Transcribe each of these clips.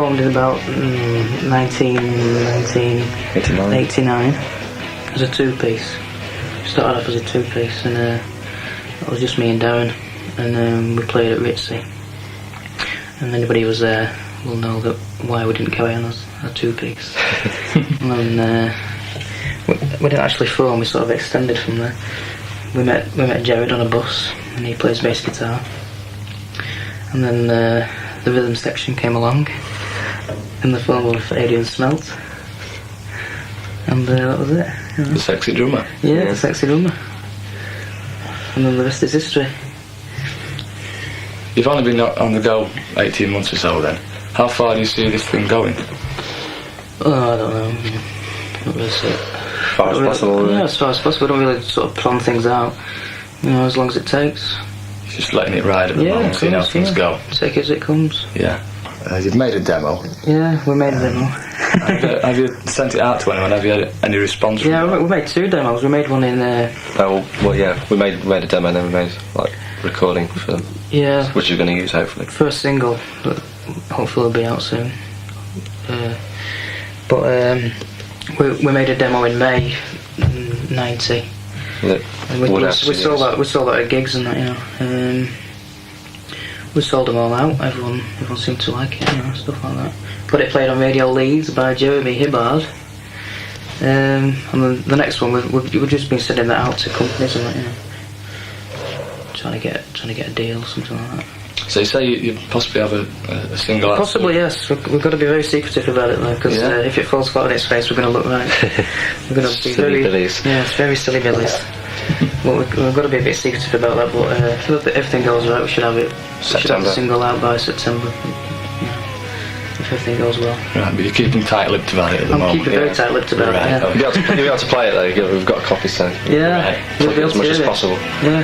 formed in about 1989 as a two-piece. Started off as a two-piece, and it was just me and Darren, and we played at Ritzy. And anybody who was there will know that why we didn't carry on as a two-piece. And we didn't actually form, we sort of extended from there. We met Jared on a bus, and he plays bass guitar. And then the rhythm section came along in the form of Adrian Smelt, and that was it. You know. The sexy drummer. Yeah, the sexy drummer. And then the rest is history. You've only been on the go 18 months or so then. How far do you see this thing going? Oh, I don't know. Not really see it. As far as possible, really? Yeah, as far as possible. We don't really sort of plan things out. You know, as long as it takes. Just letting it ride at the moment, seeing how things go. Take it as it comes. Yeah. You've made a demo. Yeah, we made a demo. Have you sent it out to anyone? Have you had any response from we made two demos. We made one in we made a demo and then we made like recording for which you're going to use hopefully. First single, but hopefully it'll be out soon. We made a demo in May '90. And we sold out at gigs and that, you know. We sold them all out. Everyone seemed to like it, you know, stuff like that. Got it played on Radio Leeds by Jeremy Hibbard. And the next one we've just been sending that out to companies and that, you know, trying to get a deal or something like that. So you say you possibly have a single out? Possibly, yes. We've got to be very secretive about it though, because if it falls flat on its face, we're going to look right. We're going to be silly billies. Yeah, it's very silly billies. Well, we've got to be a bit secretive about that, but if everything goes right, we should have it. We should have the single out by September. If everything goes well. Right, but you're keeping tight-lipped about it at the moment. I'm keeping very tight-lipped about it. Yeah. You'll be able to play it though. We've got a copy, so we'll be able as much as possible. Yeah.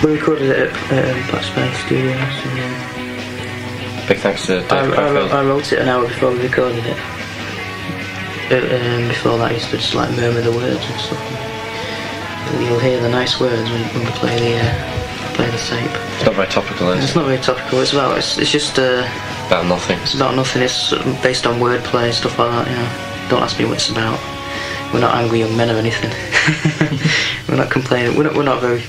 We recorded it at Black Space Studios. Big thanks to Dave I wrote it an hour before we recorded it. Before that, I used to just like murmur the words and stuff. You'll hear the nice words when we play the tape. It's not very topical, is it? It's not very topical. It's just about nothing. It's about nothing. It's based on wordplay and stuff like that. You know, don't ask me what it's about. We're not angry young men or anything. We're not complaining. We're not a very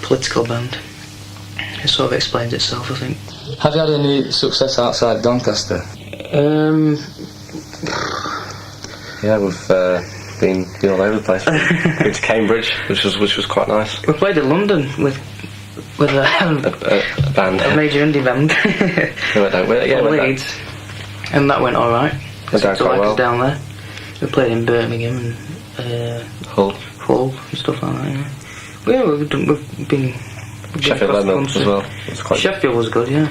political band. It sort of explains itself, I think. Have you had any success outside Doncaster? Yeah, we've been all over the place. Been to Cambridge, which was quite nice. We played in London with a band, a major indie band. Leeds, and that went all right. Went down quite well. Down there. We played in Birmingham and Hull and stuff like that. Yeah, we've been Sheffield Lebanon as well. Sheffield was good, yeah.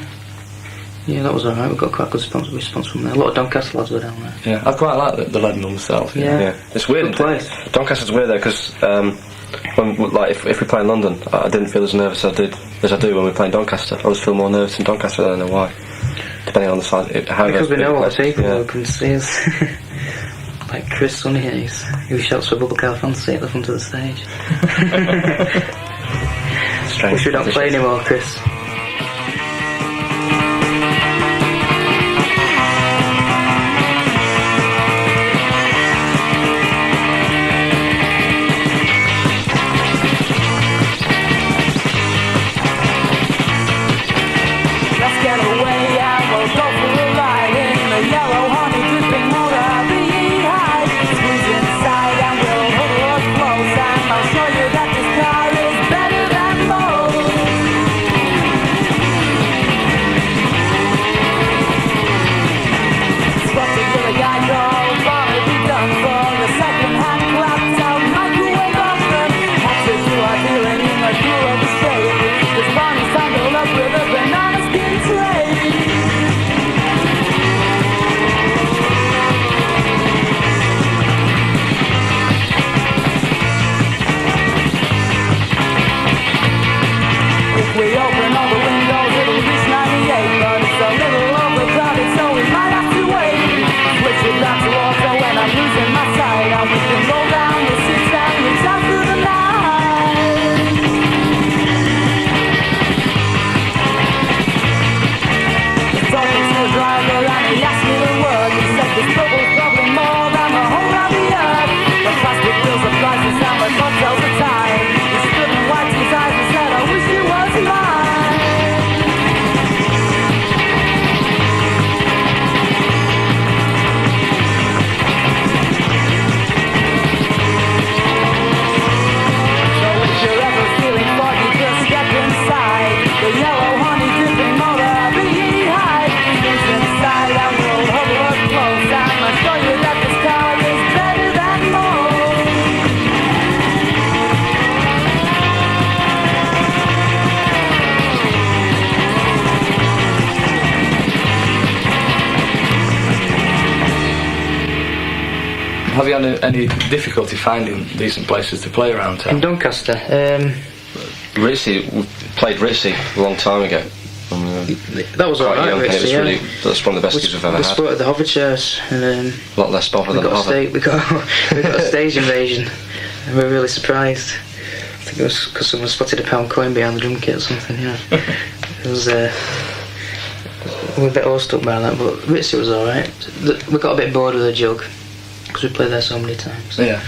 Yeah, that was alright. We got quite good response from there. A lot of Doncaster lads were down there. Yeah, I quite like the Lebanon myself. Yeah. It's weird. Good place. Doncaster's weird though, because if we play in London, I didn't feel as nervous as I do when we play in Doncaster. I always feel more nervous in Doncaster. I don't know why. Depending on the size. Because we know all the people who can see us. Like Chris Sunnyhays, who shouts for Bubble Car Fancy at the front of the stage. Strange. We should not play anymore, Chris. Let's get away and we'll go for a ride in the Have you had any difficulty finding decent places to play around town? In Doncaster, Ritzy, we played Ritzy a long time ago. that was Quite alright. young, and it was Ritzy, really, that's one of the best gigs we've ever we had. spotted the hover chairs, and A lot less bother than bother. we got a stage invasion, and we were really surprised. I think it was because someone spotted a pound coin behind the drum kit or something. Yeah, it was. We were a bit awestruck by that, but Ritzy was alright. We got a bit bored with the jug because we played there so many times. Yeah.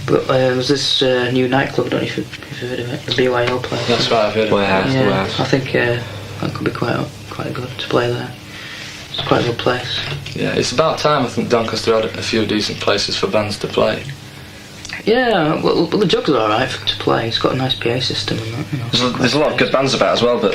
But there was this new nightclub, I don't know if you've heard of it, the BYO place. That's right, I've heard of it. Warehouse, the Yeah, warehouse. I think that could be quite good to play there. It's quite a good place. Yeah, it's about time I think Doncaster had a few decent places for bands to play. Yeah, well the jug's alright to play. It's got a nice PA system and that. You know, There's a lot of good bands about as well, but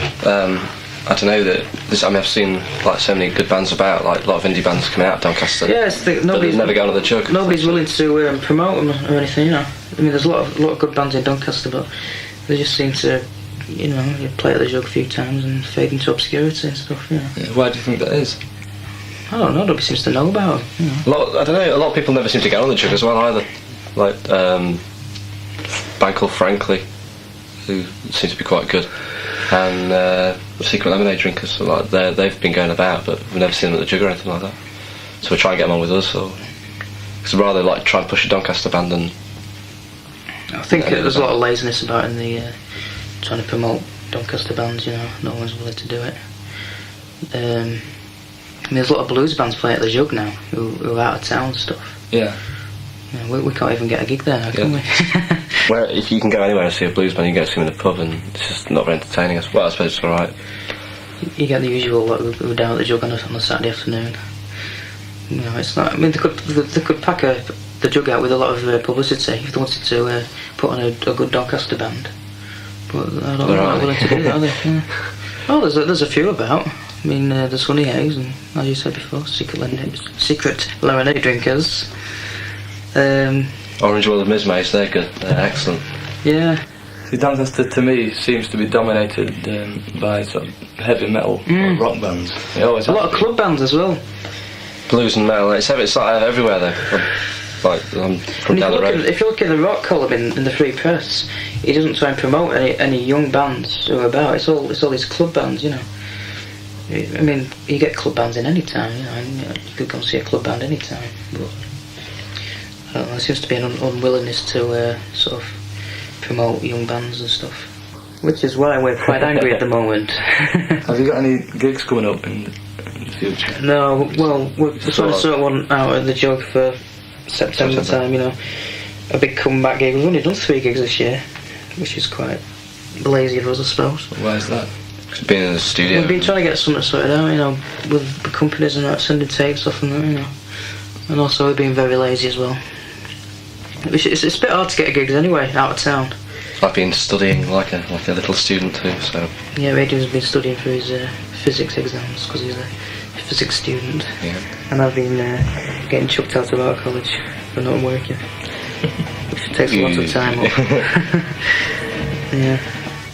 I don't know that. I've seen like so many good bands about, like a lot of indie bands coming out of Doncaster. Yeah, it's the, but nobody's they never go on the jug. Nobody's willing to promote them or anything. You know, I mean, there's a lot of good bands in Doncaster, but they just seem to, you know, you play at the jug a few times and fade into obscurity and stuff. You know. Yeah, why do you think that is? I don't know. Nobody seems to know about them. You know. I don't know. A lot of people never seem to go on the jug as well either. Like a band called Frankly, who seem to be quite good, and the Secret Lemonade Drinkers. So like they've been going about, but we've never seen them at the jug or anything like that. So we try and get them on with us, or because rather like try and push a Doncaster band and. I think there's a lot of laziness about in the trying to promote Doncaster bands. You know, no one's willing to do it. I mean, there's a lot of blues bands playing at the jug now who are out of town and stuff. Yeah. You know, we can't even get a gig there now, can we? Where if you can go anywhere and see a blues band, you can go see them in the pub, and it's just not very entertaining. Well, I suppose it's all right. You get the usual like we're down at the jug on a Saturday afternoon. You know, it's not. I mean, they could pack the jug out with a lot of publicity if they wanted to put on a good Doncaster band. But I don't know, they're not willing to do that, are they? Yeah. Oh, there's a few about. I mean, the Sunny Eggs and, as you said before, Secret Lemonade Drinkers. Orange World of Mizmays, they're good. They're excellent. Yeah. See, Doncaster to me seems to be dominated by sort of heavy metal or rock bands. It always A has lot of been. club bands as well. Blues and metal. It's like everywhere though. I'm from down the road. If you look at the rock column in the Free Press, he doesn't try and promote any young bands who are about. It's all these club bands, you know. I mean, you get club bands in any town, you know. And, you could go and see a club band any time. But I don't know, there seems to be an unwillingness to sort of promote young bands and stuff. Which is why we're quite angry at the moment. Have you got any gigs coming up in the future? No, well, we're trying to sort one out at the jug for September time, you know. A big comeback gig. We've only done 3 gigs this year, which is quite lazy of us, I suppose. Why is that? Being in the studio. We've been trying to get something sorted out, you know, with the companies and that, sending tapes off and that, you know. And also we've been very lazy as well. It's a bit hard to get gigs anyway, out of town. I've been studying like a little student too, so. Yeah, Adrian's been studying for his physics exams because he's a physics student. Yeah. And I've been getting chucked out of our college for not working, which takes a lot of time off. Yeah.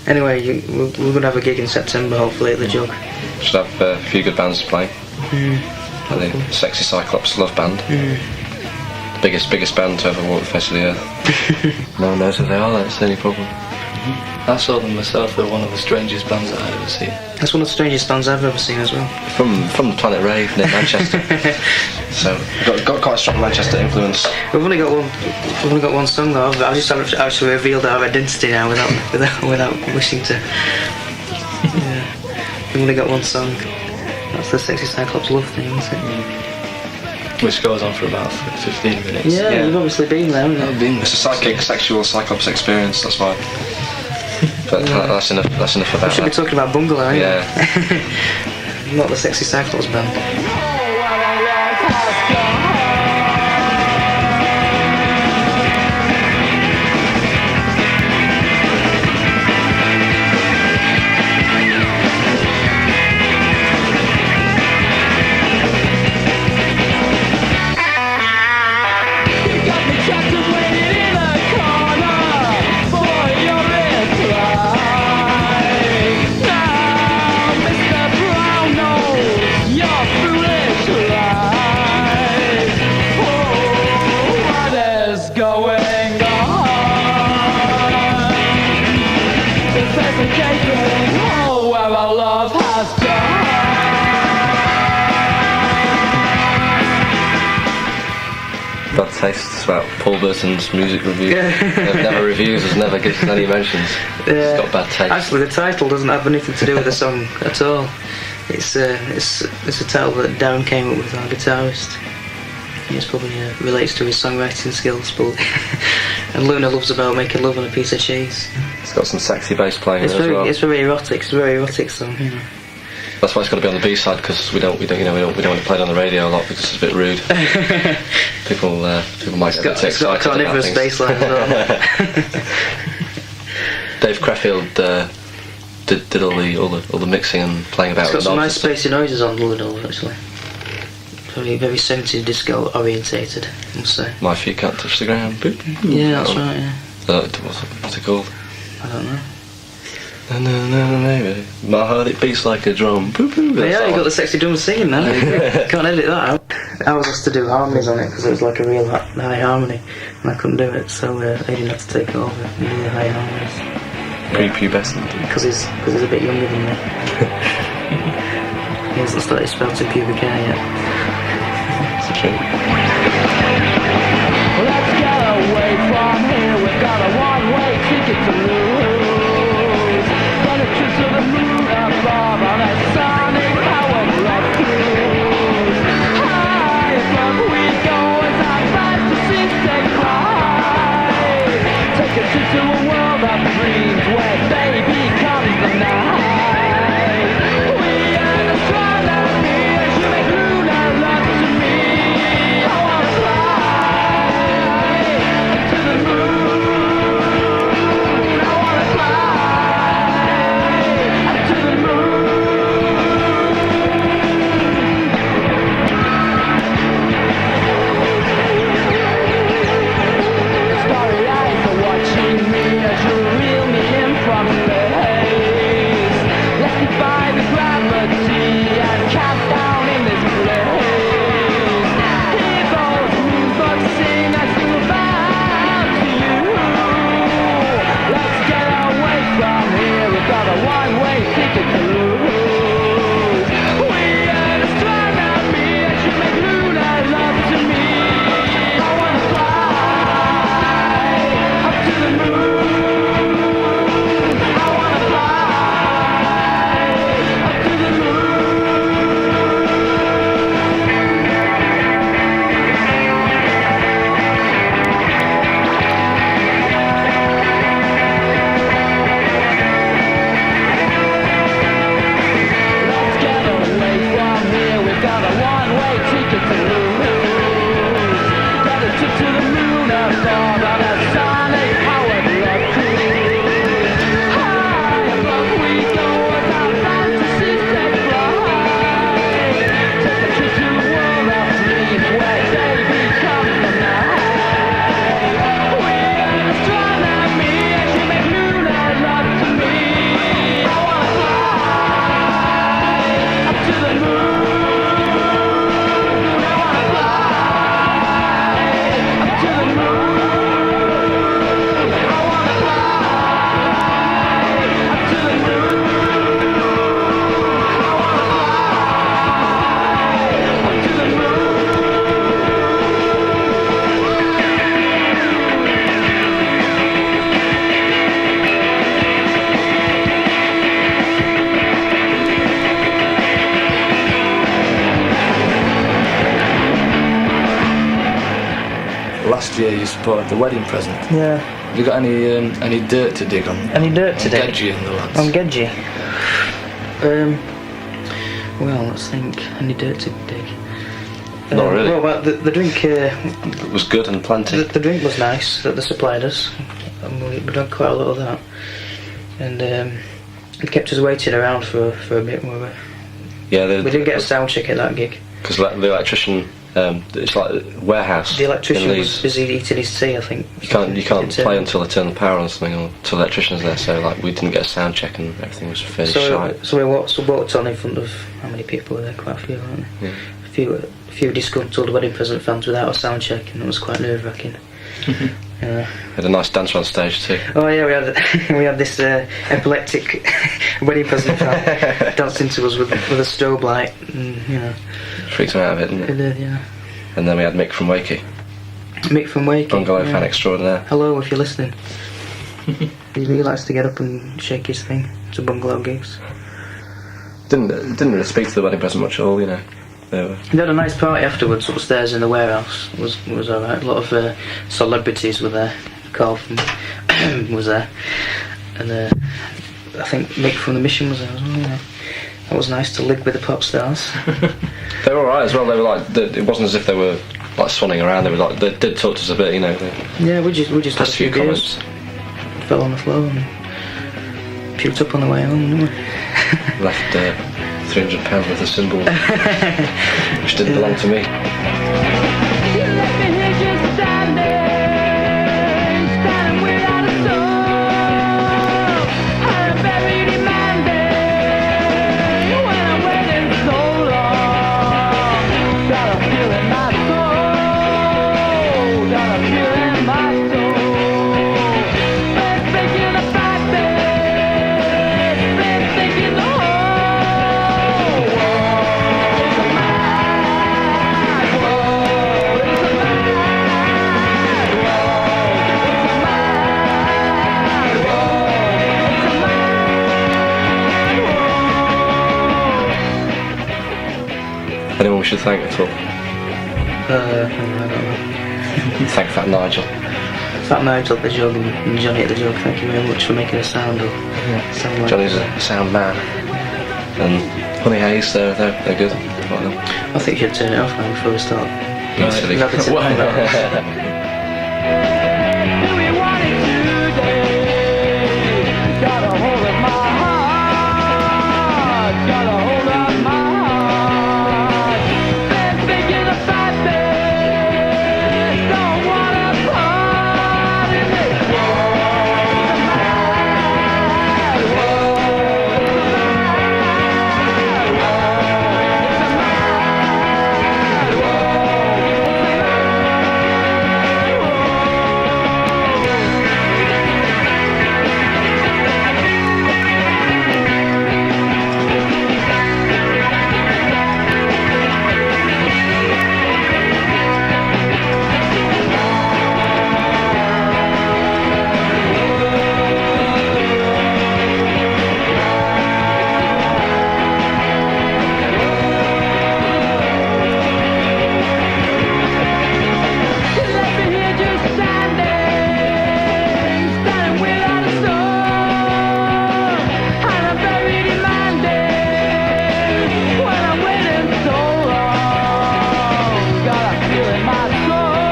Anyway, we're going to have a gig in September, hopefully, at the Jug. Should have a few good bands playing. Like the Sexy Cyclops Love Band. The biggest band to ever walk the face of the earth. No one knows who they are, that's the only problem. I saw them myself, they're one of the strangest bands that I've ever seen. That's one of the strangest bands I've ever seen as well. From the Planet Rave near Manchester. So got quite a strong Manchester influence. We've only got one song though. I've just actually revealed our identity now without wishing to. Yeah. We've only got one song. That's the Sexy Cyclops Love thing, isn't it? Which goes on for about 15 minutes. Yeah, you've obviously been there, haven't you? I've been there. It's a psychic, sexual Cyclops experience, that's why. But that's enough about We should be that. talking about Bungalow, ain't Yeah. we? Not the Sexy Cyclops band. You're foolish. bad taste. It's about Paul Burton's music review. Never reviews us, never gives us any mentions. It's got bad taste. Actually, the title doesn't have anything to do with the song at all. It's a title that Darren came up with, our guitarist. It probably relates to his songwriting skills, but and Luna loves about making love on a piece of cheese. It's got some sexy bass playing as well. It's very erotic. It's a very erotic song, you know. That's why it's got to be on the B-side, because we don't want to play it on the radio a lot because it's a bit rude. people might get a bit excited. It's got a carnivorous bass line as well. Dave Creffield did all the mixing and playing about. It's got some nice spacey noises on Luna, actually. Very, very 70s disco orientated, I must say. My feet can't touch the ground. Yeah, that's right, yeah. What's it called? I don't know. No, maybe. My heart, it beats like a drum. Yeah, you got the sexy drums singing now. Can't edit that out. I was asked to do harmonies on it because it was like a real high harmony, and I couldn't do it, so Adrian had to take it over and do the high harmonies. Prepubescent. Because he's a bit younger than me. He hasn't started sprouting pubic hair yet. It's true. Let's get away from here. We've got a one-way ticket to lose. Got a trip to the moon above on a sonic powered love cruise. High above we go as our fantasies take flight. Take a trip to a world of dreams where baby comes the night. We are the astronomy as you make lunar love to me. I wanna fly to the moon. I wanna fly to the moon. Starry eyes are watching me as you reel me in from space. Let's defy the gravity and count down in this place. Hear those moonbugs sing as we move out to you. Let's get away from here. We've got a one-way ticket to lose. We are astronomy as you make lunar love to me. I wanna fly up to the moon. I wanna fly up to the moon. Let's get away from here. We've got a one-way ticket to lose. Got a trip to the moon above on a sonic powered love cruise. High above we go as our fantasies take flight. Take a trip to a world of dreams where day becomes the night. We are astronomy as you make lunar love to me. I wanna fly up to the moon. I wanna fly up to the moon. I wanna fly up to the moon. I wanna fly up to the moon. Last year you supported the wedding present. Yeah. Have you got any dirt to dig on? Any dirt today? Gedgy and the lads. On Gedgy? Well, let's think. Any dirt to dig? Not really. Well, about the drink. It was good and plenty. The drink was nice that they supplied us. And we drank quite a lot of that. And it kept us waiting around for a bit. We didn't get a sound check at that gig. Because the electrician, it's like a warehouse. The electrician in was Leeds. busy eating his tea, I think. You can't play until they turn the power on or something, or until the electrician's there. So like we didn't get a sound check and everything was fairly shite. So we walked on in front of how many people were there? Quite a few, weren't there? Yeah. A few disgruntled wedding present fans without a sound check, and it was quite nerve-wracking. Yeah. Had a nice dancer on stage too. Oh yeah, we had this epileptic wedding present fan dancing to us with a strobe light, and Freaked him out a bit, didn't it? it did, yeah. And then we had Mick from Wakey. Mick from Wakey. Bungalow fan extraordinaire. Hello, if you're listening. He likes to get up and shake his thing to Bungalow gigs. Didn't really speak to the wedding present much at all, you know. We had a nice party afterwards upstairs in the warehouse. Was alright. A lot of celebrities were there. Carl from was there, and I think Mick from the Mission was there as well. You know. That was nice to live with the pop stars. They were alright as well. They were like, it wasn't as if they were like swanning around. They were like, they did talk to us a bit, you know. Yeah, we just had Just a few comments. Fell on the floor and puked up on the way home, didn't we? Left £300 worth of symbols, which didn't belong to me. You left me here just standing without a soul. I'm very demanding when I'm waiting so long. Got a feel in my soul, got a feel in my soul. Been thinking about this, been thinking the whole world is a mad world, it's a mad Anyone we should thank at all? I don't know. Thank Fat Nigel. Fat Nigel at the jug and Johnny at the jug. Thank you very much for making a sound. Sound like Johnny's a sound man. And Honey Hayes, they're good. Like them. I think you should turn it off now before we start. No, silly. Rabbits in the Why not? Do we want it today? Got a hold of my heart. Got a hold of my heart. Been thinking about this. Don't want a part in this world. It's a mad world. It's a mad world. It's a mad You left me here just standing without a soul. And I'm very demanding when I'm waiting so long. Got a feel in my soul,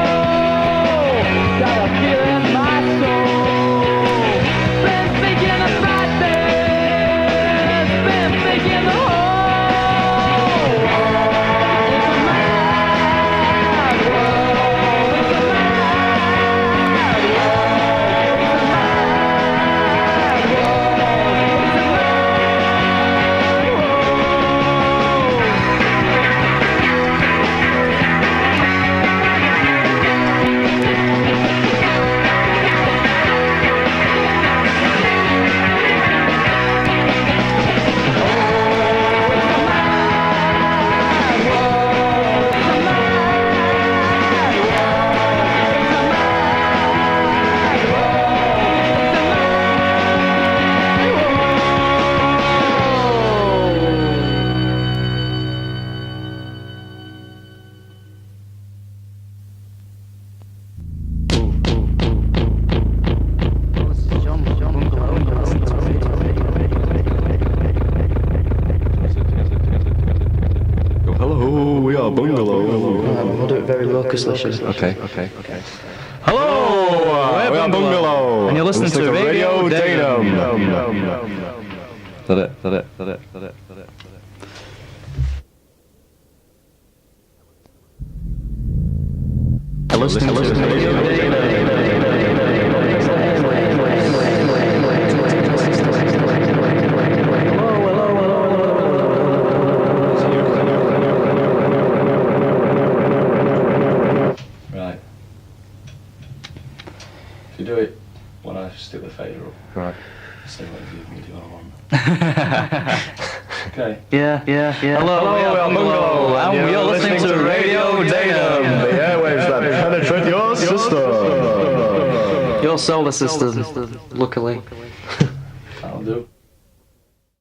got a feel in my soul. Been thinking about this, been thinking the whole world. It's a mad world, it's a mad world, it's a mad world, it's a Hello, we are Bungalow. We'll do it very raucously. Okay. Hello, we are Bungalow. And you're listening to Radio Danum. Did it. You're listening to Radio Right. If you do it when I stick the fader up, Right. say what you do on. Okay. Yeah. Hello, we are Bungalow. And you're listening to Radio Danum. The airwaves that penetrate your Doncaster. Your solar system, luckily. That'll do.